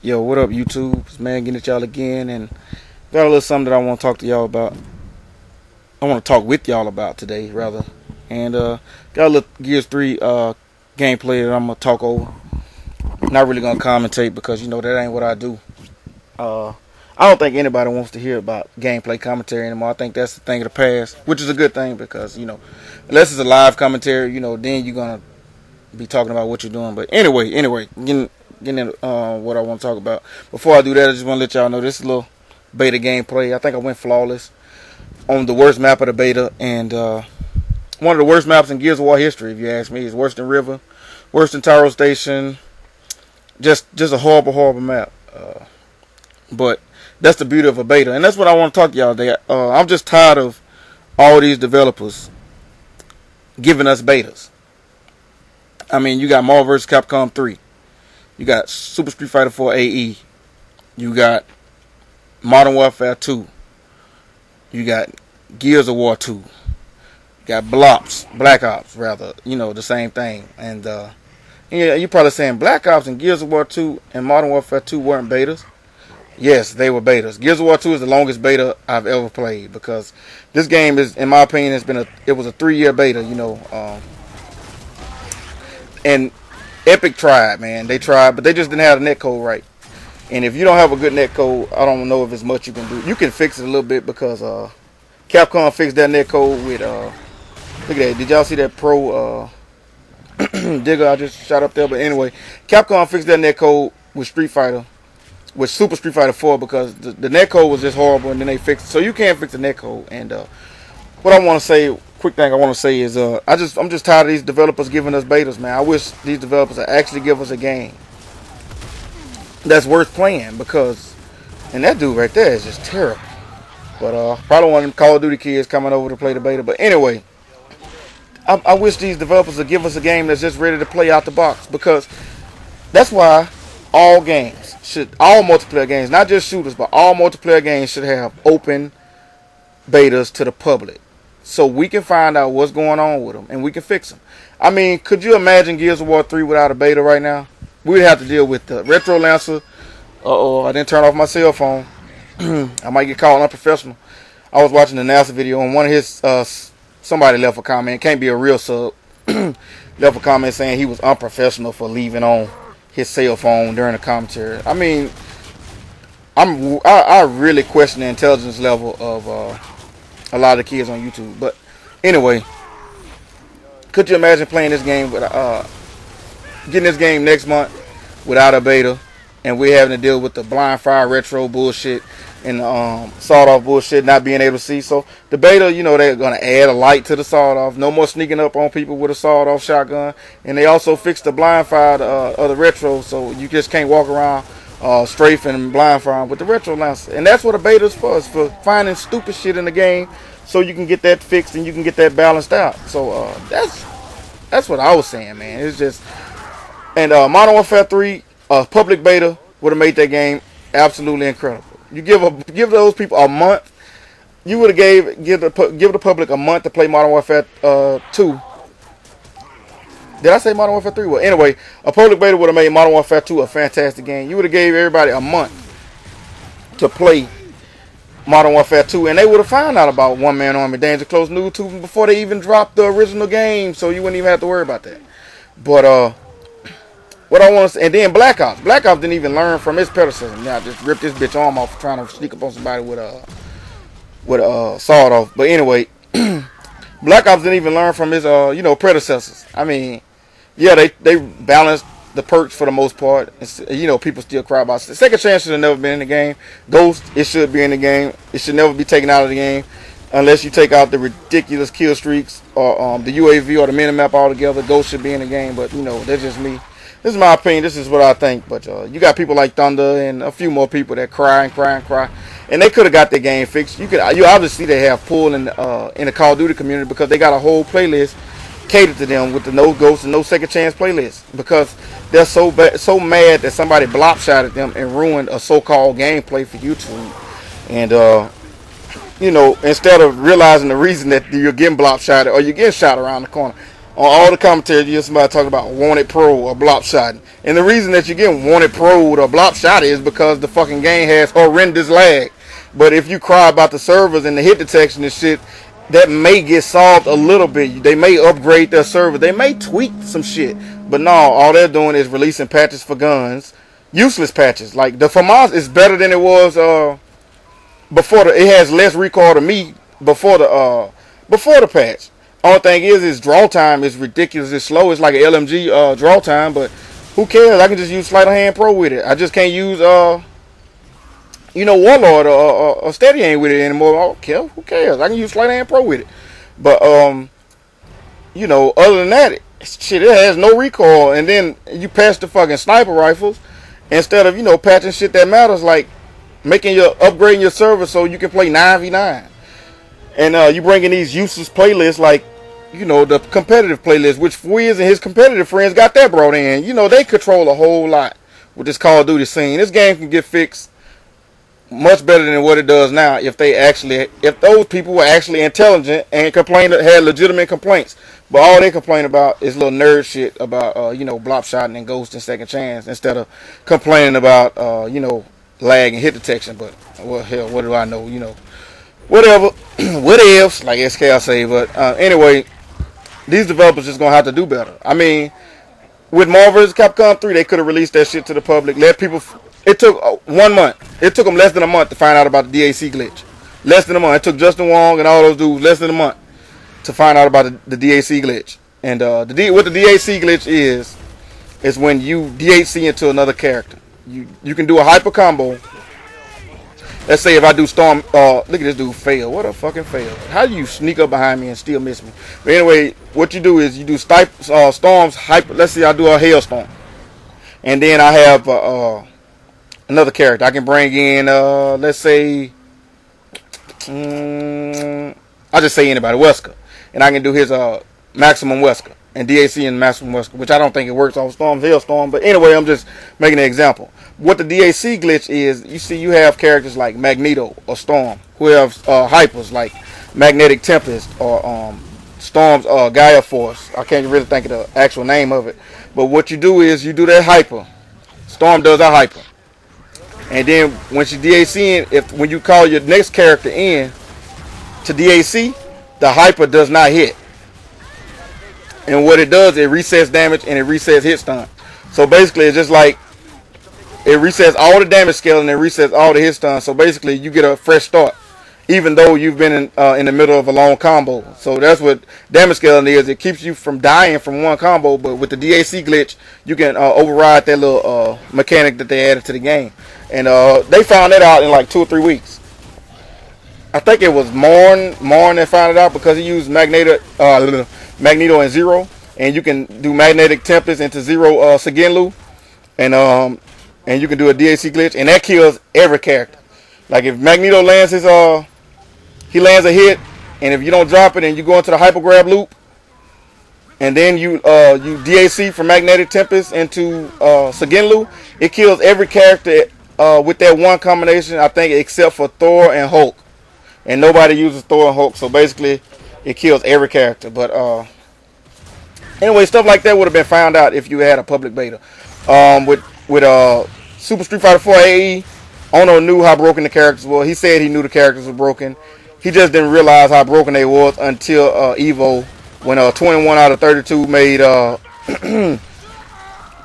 Yo, what up, YouTube? It's man getting at y'all again, and got a little something that I want to talk to y'all about. I want to talk with y'all about today, rather. And got a little Gears 3 gameplay that I'm going to talk over. Not really going to commentate because, that ain't what I do. I don't think anybody wants to hear about gameplay commentary anymore. I think that's the thing of the past, which is a good thing because, unless it's a live commentary, then you're going to be talking about what you're doing. But anyway, getting into what I want to talk about. Before I do that, I just want to let y'all know this is a little beta gameplay. I think I went flawless on the worst map of the beta, and one of the worst maps in Gears of War history, if you ask me. It's worse than River, worse than Taro Station. Just a horrible map. But that's the beauty of a beta, and that's what I want to talk to y'all today. I'm just tired of all these developers giving us betas. I mean, you got Marvel vs. Capcom 3. You got Super Street Fighter 4 AE. You got Modern Warfare 2. You got Gears of War 2. You got Black Ops, rather. The same thing. And you're probably saying Black Ops and Gears of War 2 and Modern Warfare 2 weren't betas. Yes, they were betas. Gears of War 2 is the longest beta I've ever played because this game is, in my opinion, it was a 3-year beta. And Epic tried, man. They tried, but they just didn't have the netcode right. And if you don't have a good netcode, I don't know if there's much you can do. You can fix it a little bit because Capcom fixed that netcode with look at that. Did y'all see that pro digger I just shot up there? But anyway, Capcom fixed that netcode with Super Street Fighter 4 because the netcode was just horrible, and then they fixed it. So you can't fix the netcode. And what I want to say, quick thing I want to say is I'm just tired of these developers giving us betas, man. I wish these developers would actually give us a game that's worth playing, and that dude right there is just terrible. But probably one of them Call of Duty kids coming over to play the beta. But anyway, I wish these developers would give us a game that's just ready to play out the box, because that's why all multiplayer games, not just shooters, but all multiplayer games should have open betas to the public, so we can find out what's going on with them and we can fix them. I mean, could you imagine Gears of War 3 without a beta right now? We'd have to deal with the Retro Lancer. I didn't turn off my cell phone. I might get called unprofessional. I was watching the NASA video, and one of his somebody left a comment. It can't be a real sub. Left a comment saying he was unprofessional for leaving on his cell phone during the commentary. I mean, I really question the intelligence level of a lot of the kids on YouTube. But anyway, could you imagine playing this game with getting this game next month without a beta, and we're having to deal with the blind fire retro bullshit and sawed off bullshit, not being able to see? So the beta, they're gonna add a light to the sawed off. No more sneaking up on people with a sawed off shotgun, and they also fixed the blind fire of the retro, so you just can't walk around strafing and blind firing with the retro Lancer. And that's what a beta is for. It's for finding stupid shit in the game, so you can get that fixed and you can get that balanced out. So that's what I was saying, man. It's just, and Modern Warfare 3 public beta would have made that game absolutely incredible. You give those people a month. You would have give the public a month to play Modern Warfare 2. Did I say Modern Warfare 3? Well, anyway, a public beta would have made Modern Warfare 2 a fantastic game. You would have gave everybody a month to play Modern Warfare 2, and they would have found out about One Man Army, Danger Close, New Tube before they even dropped the original game, so you wouldn't even have to worry about that. But what I want to say, and then Black Ops didn't even learn from his predecessor. Now just ripped this bitch arm off trying to sneak up on somebody with a sawed off. But anyway, Black Ops didn't even learn from his predecessors. I mean, yeah, they balanced the perks for the most part. People still cry about it. Second Chance should have never been in the game. Ghost, it should be in the game. It should never be taken out of the game unless you take out the ridiculous kill streaks or the UAV or the minimap altogether. Ghost should be in the game, but that's just me. This is my opinion. This is what I think. But you got people like Thunder and a few more people that cry, and they could have got their game fixed. You obviously they have pull in the Call of Duty community because they got a whole playlist catered to them with the no ghost and no second chance playlist, because they're so mad that somebody blop shotted them and ruined a so-called gameplay for YouTube. And instead of realizing the reason that you're getting blop shotted or you're getting shot around the corner, On all the commentary, you hear somebody talking about wanted pro or blop shot. And the reason that you're getting wanted pro or blop shot is because the fucking game has horrendous lag. But if you cry about the servers and the hit detection and shit, that may get solved a little bit. They may upgrade their server. They may tweak some shit. But no, all they're doing is releasing patches for guns. Useless patches. Like the FAMAS is better than it was before it has less recoil to me before the patch. Only thing is draw time is ridiculously slow. It's like an LMG draw time, but who cares? I can just use sleight of hand pro with it. I just can't use Warlord or Steady Aim with it anymore. I don't care. Who cares? I can use sleight of hand pro with it. But other than that, shit, it has no recoil. And then you pass the fucking sniper rifles instead of patching shit that matters, like upgrading your server so you can play 9v9. And you bring in these useless playlists like, the competitive playlist, which Fwiz and his competitive friends got that brought in. They control a whole lot with this Call of Duty scene. This game can get fixed much better than what it does now if those people were actually intelligent and had legitimate complaints. But all they complain about is little nerd shit about, blop shotting and ghost and second chance instead of complaining about, lag and hit detection. But, well, hell, what do I know, whatever, what ifs, like SKL say. But anyway, these developers just gonna have to do better. I mean, with Marvel vs. Capcom 3, they could have released that shit to the public. Let people. It took 1 month. It took them less than a month to find out about the DAC glitch. Less than a month. It took Justin Wong and all those dudes less than a month to find out about the DAC glitch. And what the DAC glitch is when you DAC into another character. You can do a hyper combo. Let's say if I do Storm, look at this dude fail. What a fucking fail. How do you sneak up behind me and still miss me? But anyway, what you do is you do Storm's hyper. Let's say I do a Hailstorm. And then I have another character. I can bring in, let's say, I'll just say anybody, Wesker. And I can do his maximum Wesker. And DAC and maximum Wesker, which I don't think it works off Storm's Hailstorm. But anyway, I'm just making an example. What the DAC glitch is, you have characters like Magneto or Storm who have hypers like Magnetic Tempest or Storm's Gaia Force. I can't really think of the actual name of it. But what you do is you do that hyper. Storm does a hyper. And then when she DAC when you call your next character in to DAC, the hyper does not hit. And what it does, it resets damage and it resets hit stun. So basically it's just like it resets all the damage scale and it resets all the hit stun. So basically you get a fresh start, even though you've been in the middle of a long combo. So that's what damage scaling is. It keeps you from dying from one combo. But with the DAC glitch, you can override that little mechanic that they added to the game. And they found that out in like 2 or 3 weeks. I think it was Morn that found it out because he used Magneto and Zero. And you can do Magnetic Tempest into Zero Sigenlu. And you can do a DAC glitch, and that kills every character. Like if Magneto lands he lands a hit, and if you don't drop it and you go into the hyper grab loop, and then you DAC from Magnetic Tempest into Sigenlu, it kills every character with that one combination, I think, except for Thor and Hulk. And nobody uses Thor and Hulk, so basically it kills every character. But anyway, stuff like that would have been found out if you had a public beta. With Super Street Fighter 4 AE, Ono knew how broken the characters were. He said he knew the characters were broken. He just didn't realize how broken they was until Evo, when 21 out of 32 made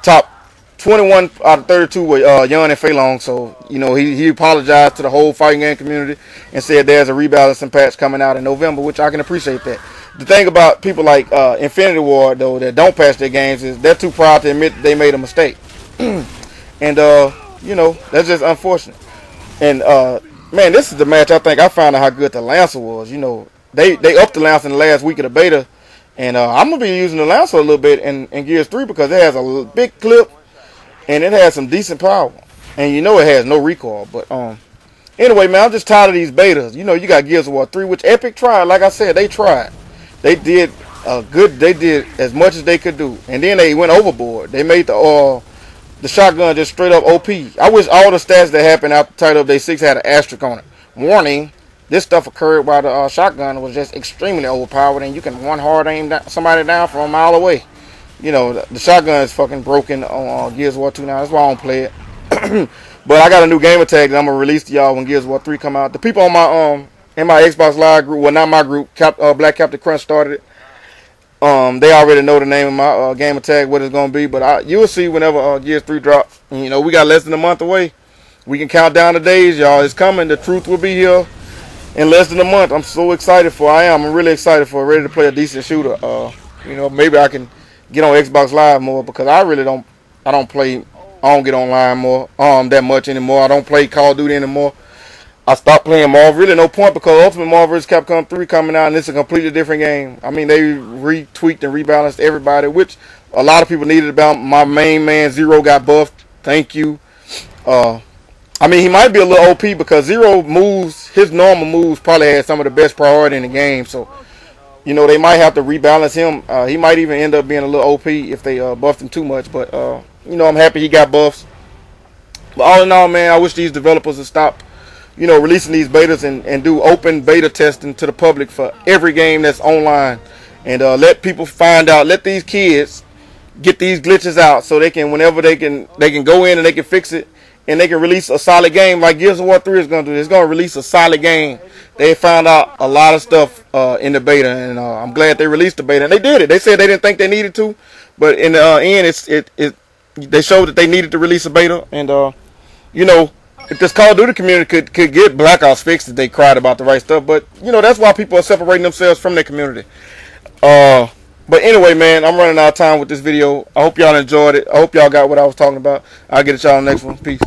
top 21 out of 32 with Yun and Fei Long. So he apologized to the whole fighting game community and said there's a rebalancing patch coming out in November, which I can appreciate that. The thing about people like Infinity Ward though that don't patch their games is they're too proud to admit they made a mistake. And that's just unfortunate. And man, this is the match I think I found out how good the Lancer was. They upped the Lancer in the last week of the beta, and I'm gonna be using the Lancer a little bit in Gears 3 because it has a big clip and it has some decent power, and it has no recoil. But anyway, man, I'm just tired of these betas. You got Gears of War 3, which Epic tried. Like I said, they tried. They did they did as much as they could do, and then they went overboard. They made the shotgun just straight up OP. I wish all the stats that happened after Title Update 6 had an asterisk on it. Warning, this stuff occurred while the shotgun was just extremely overpowered, and you can one hard aim somebody down from a mile away. You know, the shotgun is fucking broken on Gears of War 2 now. That's why I don't play it. But I got a new gamer tag that I'm gonna release to y'all when Gears of War 3 come out. The people on my in my Xbox Live group, well, not my group, Black Captain Crunch started it. They already know the name of my gamer tag, what it's gonna be. But you will see whenever Gears 3 drops. And, you know, we got less than a month away. We can count down the days, y'all. It's coming. The truth will be here in less than a month. I'm so excited for. I'm really excited for. Ready to play a decent shooter. You know, maybe I can get on Xbox Live more, because I really don't. I don't get online more that much anymore. I don't play Call of Duty anymore. I stopped playing Marvel. Really no point, because Ultimate Marvel vs. Capcom 3 coming out, and it's a completely different game. I mean, they retweaked and rebalanced everybody, which a lot of people needed. About my main man Zero got buffed. Thank you. I mean, he might be a little OP, because Zero moves, his normal moves probably had some of the best priority in the game. So, you know, they might have to rebalance him. He might even end up being a little OP if they buffed him too much. But, you know, I'm happy he got buffs. But all in all, man, I wish these developers would stop, you know, releasing these betas and do open beta testing to the public for every game that's online. And let people find out, let these kids get these glitches out, so they can, whenever they can go in and they can fix it. And they can release a solid game like Gears of War 3 is going to do. It's going to release a solid game. They found out a lot of stuff in the beta, and I'm glad they released the beta. And they did it. They said they didn't think they needed to, but in the end, they showed that they needed to release a beta. And you know, if this Call of Duty community could get Black Ops fixed, if they cried about the right stuff. But you know, that's why people are separating themselves from their community. But anyway, man, I'm running out of time with this video. I hope y'all enjoyed it. I hope y'all got what I was talking about. I'll get at y'all on the next one. Peace.